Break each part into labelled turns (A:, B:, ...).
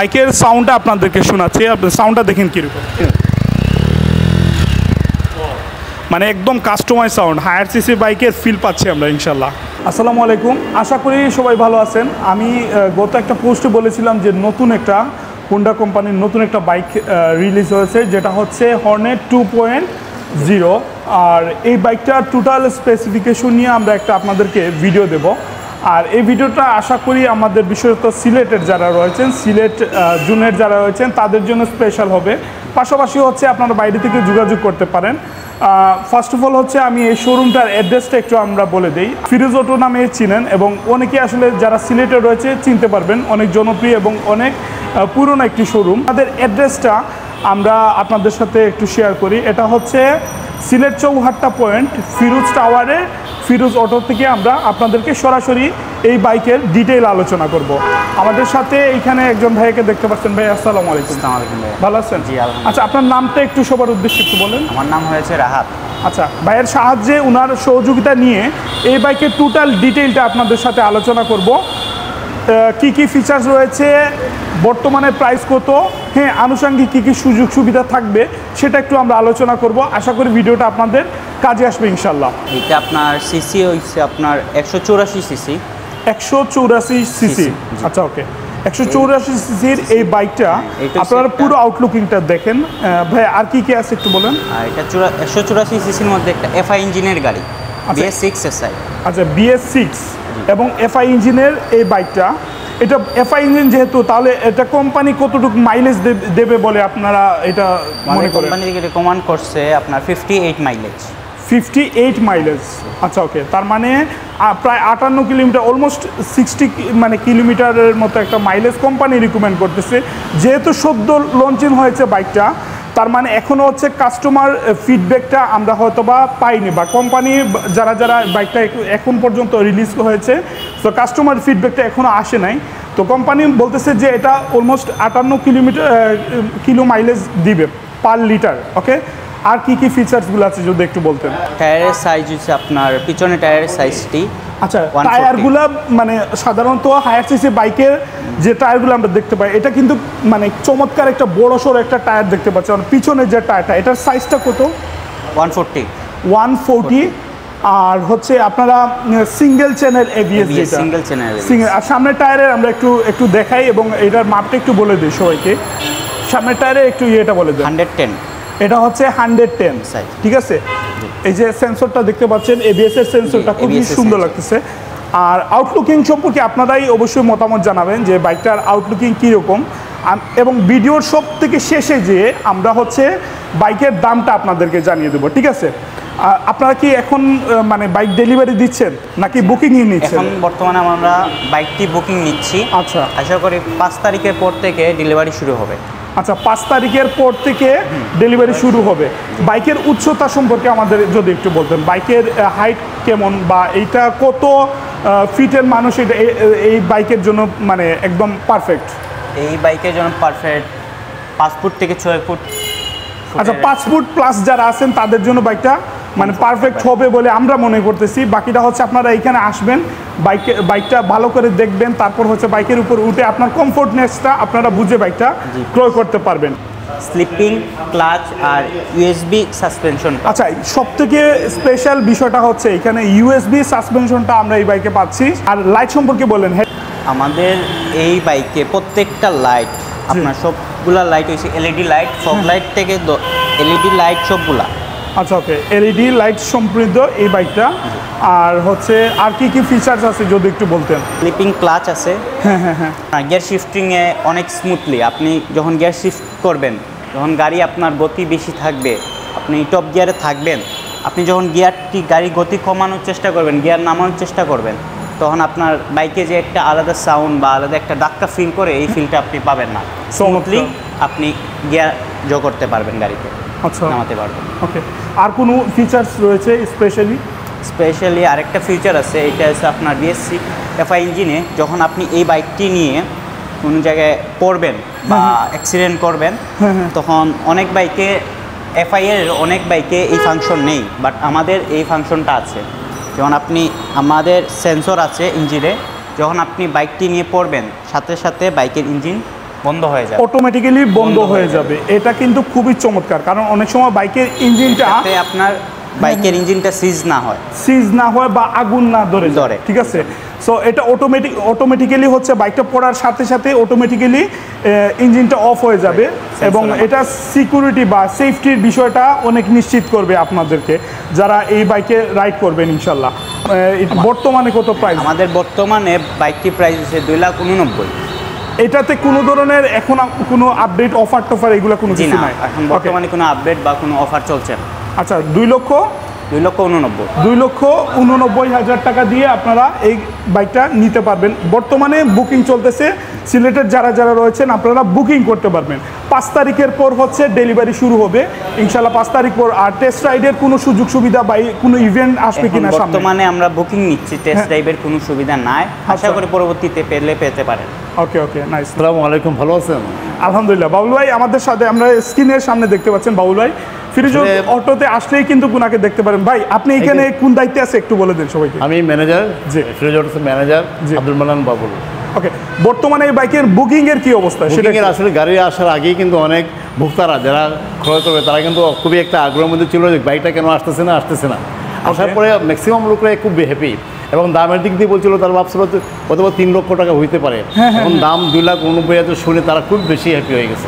A: বাইকের সাউন্ডটা আপনাদেরকে শোনাচ্ছি, আপনি সাউন্ডটা দেখেন কীরকম, মানে একদম কাস্টমাইজ সাউন্ড, হায়ার সিসি বাইকের ফিল পাচ্ছি আমরা ইনশাল্লাহ। আসসালামু আলাইকুম, আশা করি সবাই ভালো আছেন। আমি গত একটা পোস্টে বলেছিলাম যে নতুন একটা হোন্ডা কোম্পানির নতুন একটা বাইক রিলিজ হয়েছে, যেটা হচ্ছে হর্নেট 2.0। আর এই বাইকটার টোটাল স্পেসিফিকেশন নিয়ে আমরা একটা আপনাদেরকে ভিডিও দেব। আর এই ভিডিওটা আশা করি আমাদের বিশেষত সিলেটের যারা রয়েছেন, সিলেট জোনের যারা রয়েছেন তাদের জন্য স্পেশাল হবে। পাশাপাশি হচ্ছে আপনারা বাইরে থেকে যোগাযোগ করতে পারেন। ফার্স্ট অফ অল হচ্ছে আমি এই শোরুমটার অ্যাড্রেসটা একটু আমরা বলে দিই। ফিরোজ অটো নামে চিনেন এবং অনেকে আসলে যারা সিলেটে রয়েছে চিনতে পারবেন, অনেক জনপ্রিয় এবং অনেক পুরনো একটি শোরুম। তাদের অ্যাড্রেসটা আমরা আপনাদের সাথে একটু শেয়ার করি। এটা হচ্ছে সিলেট চৌহাট্টা পয়েন্ট ফিরোজ টাওয়ারে ফিরোজ অটো থেকে আমরা আপনাদেরকে সরাসরি এই বাইকের ডিটেইল আলোচনা করব। আমাদের সাথে এইখানে একজন ভাইকে দেখতে পাচ্ছেন। ভাই আসসালামু আলাইকুম। ভালো আছেন?
B: জি আলহামদুলিল্লাহ।
A: আচ্ছা, আপনার নামটা একটু সবার উদ্দেশ্যে একটু বলেন।
B: আমার নাম হয়েছে রাহাত।
A: আচ্ছা, ভাইয়ের সাহায্যে ওনার সহযোগিতা নিয়ে এই বাইকের টোটাল ডিটেইলটা আপনাদের সাথে আলোচনা করব। কি কি ফিচার্স রয়েছে, বর্তমানে প্রাইস কত, হ্যাঁ আনুষঙ্গিক কী কী সুযোগ সুবিধা থাকবে সেটা একটু আমরা আলোচনা করব। আশা করি ভিডিওটা আপনাদের কাজে আসবে ইনশাল্লাহ।
B: এটা আপনার সিসি হচ্ছে আপনার 184 সিসি।
A: 184 সিসি, আচ্ছা ওকে। 184 সিসির এই বাইকটা আপনারা পুরো আউটলুকিংটা দেখেন। ভাই আর কি কি আছে একটু বলেন।
B: এটা 184 সিসির মধ্যে একটা এফআই ইঞ্জিনের গাড়ি, BS6 SI।
A: আচ্ছা, BS6 এবং এফআই ইঞ্জিনের এই বাইকটা, এটা এফআই ইঞ্জিন যেহেতু, তাহলে এটা কোম্পানি কতটুকু মাইলেজ দেবে বলে আপনারা এটা মনে করেন?
B: কোম্পানি থেকে রেকমেন্ড করছে আপনার 58 মাইলেজ।
A: 58 মাইলেজ, আচ্ছা ওকে। তার মানে প্রায় 58 কিলোমিটার, অলমোস্ট 60 মানে কিলোমিটারের মতো একটা মাইলেজ কোম্পানি রিকমেন্ড করতেছে। যেহেতু সদ্য লঞ্চিং হয়েছে বাইকটা, তার মানে এখনও হচ্ছে কাস্টমার ফিডব্যাকটা আমরা হয়তো বা পাইনি, বা কোম্পানি যারা যারা বাইকটা এখন পর্যন্ত রিলিজ হয়েছে, তো কাস্টমার ফিডব্যাকটা এখনও আসে নাই। তো কোম্পানি বলতেছে যে এটা অলমোস্ট 58 কিলো মাইলেজ দিবে পার লিটার, ওকে। আর কি কি ফিচার্সগুলো আছে যদি একটু বলতেন।
B: টায়ারের সাইজ হচ্ছে আপনার পিছনে টায়ারের সাইজটি,
A: আচ্ছা টায়ারগুলো মানে সাধারণত হায়ার সিসি বাইকের যে টায়ারগুলো আমরা দেখতে পাই, এটা কিন্তু মানে চমৎকার একটা বড় সড়ো একটা টায়ার দেখতে পাচ্ছি। আর পিছনের যে টায়ারটা, এটার সাইজটা কত? 140। আর হচ্ছে আপনারা সিঙ্গেল চ্যানেল ABS, যেটা
B: সিঙ্গেল চ্যানেল।
A: আর সামনের টায়ারের আমরা একটু দেখাই এবং এটার মাপটা একটু বলে দিই সবাইকে। সামনের টায়ারে একটু ইয়েটা বলে দিই।
B: 110,
A: এটা হচ্ছে 110, ঠিক আছে। এই যে সেন্সরটা দেখতে পাচ্ছেন, ABS এর সেন্সরটা খুবই সুন্দর লাগতেছে। আর আউটলুকিং সম্পর্কে আপনারাই অবশ্যই মতামত জানাবেন যে বাইকটার আউটলুকিং কীরকম। এবং ভিডিওর সব থেকে শেষে যে আমরা হচ্ছে বাইকের দামটা আপনাদেরকে জানিয়ে দেবো, ঠিক আছে। আপনারা কি এখন মানে বাইক ডেলিভারি দিচ্ছেন নাকি বুকিংই নিচ্ছেন?
B: এখন বর্তমানে আমরা বাইকটি বুকিং নিচ্ছি।
A: আচ্ছা,
B: আশা করি 5 তারিখের পর থেকে ডেলিভারি শুরু হবে।
A: আচ্ছা, 5 তারিখের পর থেকে ডেলিভারি শুরু হবে। বাইকের উচ্চতা সম্পর্কে আমাদের যদি একটু বলতেন, বাইকের হাইট কেমন, বা এইটা কত ফিটের মানুষ এটা এই বাইকের জন্য মানে একদম পারফেক্ট?
B: এই বাইকের জন্য পারফেক্ট 5 ফুট থেকে 6 ফুট।
A: আচ্ছা, 5 ফুট প্লাস যারা আছেন তাদের জন্য বাইকটা মানে পারফেক্ট হবে বলে আমরা মনে করতেছি। বাকিটা হচ্ছে আপনারা এইখানে আসবেন, বাইকটা ভালো করে দেখবেন, তারপর হচ্ছে বাইকের উপর উঠে আপনার কমফোর্টনেসটা আপনারা বুঝে বাইকটা ক্রয় করতে পারবেন।
B: স্লিপিং ক্লাচ আর USB সাসপেনশন।
A: আচ্ছা, সবথেকে স্পেশাল বিষয়টা হচ্ছে এখানে USB সাসপেনশনটা আমরা এই বাইকে পাচ্ছি। আর লাইট সম্পর্কে বলেন।
B: আমাদের এই বাইকে প্রত্যেকটা লাইট, আপনার সবগুলা লাইট হয়েছে LED লাইট, ফগ লাইট থেকে LED লাইট সবগুলা।
A: আচ্ছা ওকে, LED লাইট সমৃদ্ধ এই বাইকটা। আর হচ্ছে আর কি কি ফিচার্স আছে যদি একটু বলতেন।
B: স্লিপিং ক্লাচ আছে।
A: হ্যাঁ হ্যাঁ হ্যাঁ।
B: গিয়ার শিফটিংয়ে অনেক স্মুথলি, আপনি যখন গিয়ার শিফট করবেন, যখন গাড়ি আপনার গতি বেশি থাকবে, আপনি টপ গিয়ারে থাকবেন, আপনি যখন গাড়ি গতি কমানোর চেষ্টা করবেন, গিয়ার নামানোর চেষ্টা করবেন, তখন আপনার বাইকে যে একটা আলাদা সাউন্ড বা আলাদা একটা ধাক্কা ফিল করে, এই ফিলটা আপনি পাবেন না। স্মুথলি আপনি গিয়ার যোগ করতে পারবেন, গাড়িতে
A: আচ্ছা
B: নামাতে পারবেন।
A: ওকে, আর কোনো ফিচার্স রয়েছে
B: স্পেশালি আরেকটা ফিচার আছে, এটা হচ্ছে আপনার BS6 FI ইঞ্জিনে যখন আপনি এই বাইকটি নিয়ে কোনো জায়গায় পড়বেন বা অ্যাক্সিডেন্ট করবেন, তখন অনেক বাইকে অনেক বাইকে এই ফাংশন নেই, বাট আমাদের এই ফাংশনটা আছে। যেমন আমাদের সেন্সর আছে ইঞ্জিনে, যখন আপনি বাইকটি নিয়ে পড়বেন, সাথে সাথে বাইকের ইঞ্জিন বন্ধ হয়ে যাবে,
A: অটোমেটিক্যালি বন্ধ হয়ে যাবে। এটা কিন্তু খুবই চমৎকার, কারণ অনেক সময় বাইকের ইঞ্জিনটা
B: আপনার বাইকের ইঞ্জিনটা সিজ না হয়
A: বা আগুন না ধরে, ঠিক আছে। সো এটা অটোমেটিক্যালি হচ্ছে বাইকটা পড়ার সাথে সাথে অটোমেটিক্যালি ইঞ্জিনটা অফ হয়ে যাবে, এবং এটা সিকিউরিটি বা সেফটির বিষয়টা অনেক নিশ্চিত করবে আপনাদেরকে যারা এই বাইকে রাইড করবেন ইনশাল্লাহ। বর্তমানে কত প্রাইস?
B: আমাদের বর্তমানে বাইকটি প্রাইস হচ্ছে 2,89,000।
A: এটাতে কোনো ধরনের এখন কোনো আপডেট অফার টফার এগুলো কোনো কিছু নাই
B: এখন বর্তমানে কোনো আপডেট বা কোনো অফার চলছে না।
A: আচ্ছা, 2,89,000 টাকা দিয়ে আপনারা এই বাইকটা নিতে পারবেন। বর্তমানে বুকিং চলতেছে, সিলেটের যারা যারা রয়েছেন আপনারা বুকিং করতে পারবেন। 5 তারিখের পর হচ্ছে ডেলিভারি শুরু হবে ইনশাল্লাহ, 5 তারিখ পর। আর টেস্ট রাইডের কোনো সুযোগ সুবিধা বা কোনো ইভেন্ট আসবে কিনা?
B: বর্তমানে আমরা বুকিং নিচ্ছি, টেস্ট রাইডের কোনো সুবিধা নাই, আশা করি পরবর্তীতে পেতে পারেন।
A: Okay nice.
C: আসসালামু আলাইকুম, ভালো আছেন?
A: আলহামদুলিল্লাহ। বাবুল ভাই আমাদের সাথে, আমরা স্ক্রিনের সামনে দেখতে পাচ্ছেন বাবুল ভাই। ফিরোজ অটোতে আসলেই কিন্তু গুনাকে দেখতে পারেন। ভাই আপনি এখানে কোন দায়িত্বে আছে একটু বলে দেন সবাইকে।
C: আমি ম্যানেজার,
A: জি,
C: ফিরোজ অটোর ম্যানেজার আব্দুল মান্নান বাবুল।
A: ওকে, বর্তমানে এই বাইকের বুকিং এর কি অবস্থা?
C: সেটা আসলে গাড়ি আসার আগেই কিন্তু অনেক ভোক্তারা যারা ক্রয় করবে তারা কিন্তু খুবই একটা আগ্রহের মধ্যে ছিল যে বাইকটা কেন আসতেছে না। আসার পরে ম্যাক্সিমাম লোকরা খুব হ্যাপি, এবং দামের দিক দিয়ে বলছিল তারা ভাবছিল অথবা 3 লক্ষ টাকা হইতে পারে, এখন দাম 2,89,000 শুনে তারা খুব বেশি হ্যাপি হয়ে গেছে,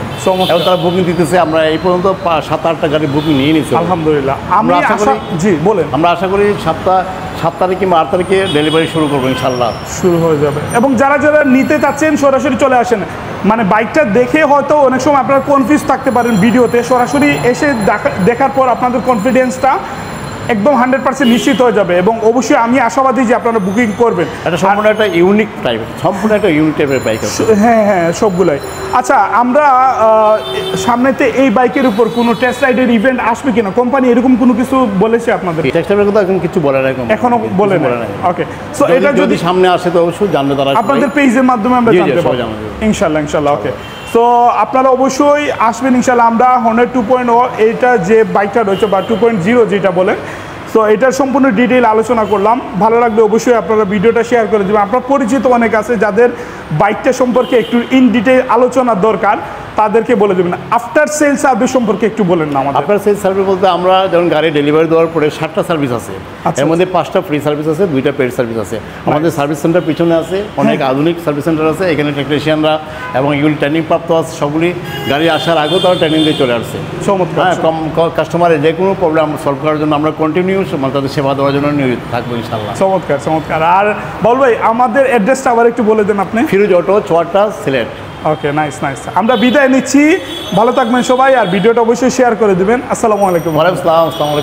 C: এবং তারা বুকিং দিতেছে। আমরা এই পর্যন্ত 7-8টা গাড়ি বুকিং নিয়ে নিচ্ছি
A: আলহামদুলিল্লাহ। আমরা আশা করি, জি বলেন,
C: আমরা আশা করি 7 তারিখ কিংবা 8 তারিখে ডেলিভারি শুরু করবো ইনশাল্লাহ,
A: শুরু হয়ে যাবে। এবং যারা যারা নিতে চাচ্ছেন সরাসরি চলে আসেন, মানে বাইকটা দেখে হয়তো অনেক সময় আপনারা কনফিউজ থাকতে পারেন ভিডিওতে, সরাসরি এসে দেখার পর আপনাদের কনফিডেন্সটা একদম 100% নিশ্চিত হয়ে যাবে, এবং অবশ্যই আমি আশাবাদী যে আপনারা বুকিং করবেন।
C: এটা সম্পূর্ণ একটা ইউনিক টাইপের বাইক আছে।
A: হ্যাঁ সবগুলাই। আচ্ছা, আমরা সামনেতে এই বাইকের উপর কোনো টেস্ট রাইডের ইভেন্ট আসবে কিনা? কোম্পানি এরকম কোনো কিছু বলেছে আপনাদের?
C: টেস্ট রাইডের কথা এখন কিছু বলে না,
A: এখনো বলে না। ওকে, সো এটা যদি
C: সামনে আসে তো অবশ্যই জানবে তারা,
A: আপনাদের পেজের মাধ্যমে আমরা জানতে পারবো ইনশাল্লাহ। ওকে, সো আপনারা অবশ্যই আসবেন ইনশাল্লাহ। আমরা হর্নেট 2.0 এইটা যে বাইকটা রয়েছে বা 2.0 যেটা বলে, সো এটার সম্পূর্ণ ডিটেইল আলোচনা করলাম। ভালো লাগলে অবশ্যই আপনারা ভিডিওটা শেয়ার করে দেবেন। আপনার পরিচিত অনেক আছে যাদের বাইকটা সম্পর্কে একটু ইন ডিটেইল আলোচনার দরকার, তাদেরকে বলে দেবেন। আফটার সেল সার্ভিস সম্পর্কে একটু বলেন না আমাদের।
C: আফটার সেল সার্ভিস বলতে আমরা যেমন গাড়ি ডেলিভারি দেওয়ার পরে 7টা সার্ভিস আছে, এর মধ্যে 5টা ফ্রি সার্ভিস আছে, 2টা পেড সার্ভিস আছে। আমাদের সার্ভিস সেন্টার পিছনে আছে, অনেক আধুনিক সার্ভিস সেন্টার আছে, এখানে টেকনিশিয়ানরা এবং এগুলি ট্রেনিং প্রাপ্ত আছে, সবগুলি গাড়ি আসার আগেও তারা ট্রেনিং দিয়ে চলে আসছে।
A: চমৎকার।
C: কাস্টমারের যে কোনো প্রবলেম সলভ করার জন্য আমরা কন্টিনিউস তাদের সেবা দেওয়ার জন্য নিয়োজিত থাকবো ইনশাল্লাহ।
A: চমৎকার। আর বল ভাই আমাদের অ্যাড্রেসটা আবার একটু বলে দেন আপনি।
C: ফিরোজ অটো, চুয়াডাঙ্গা, সিলেট।
A: ওকে, নাইস। আমরা বিদায় নিচ্ছি, ভালো থাকবেন সবাই, আর ভিডিওটা অবশ্যই শেয়ার করে দেবেন। আসসালামু আলাইকুম।
C: ওয়ালাইকুম আসসালাম।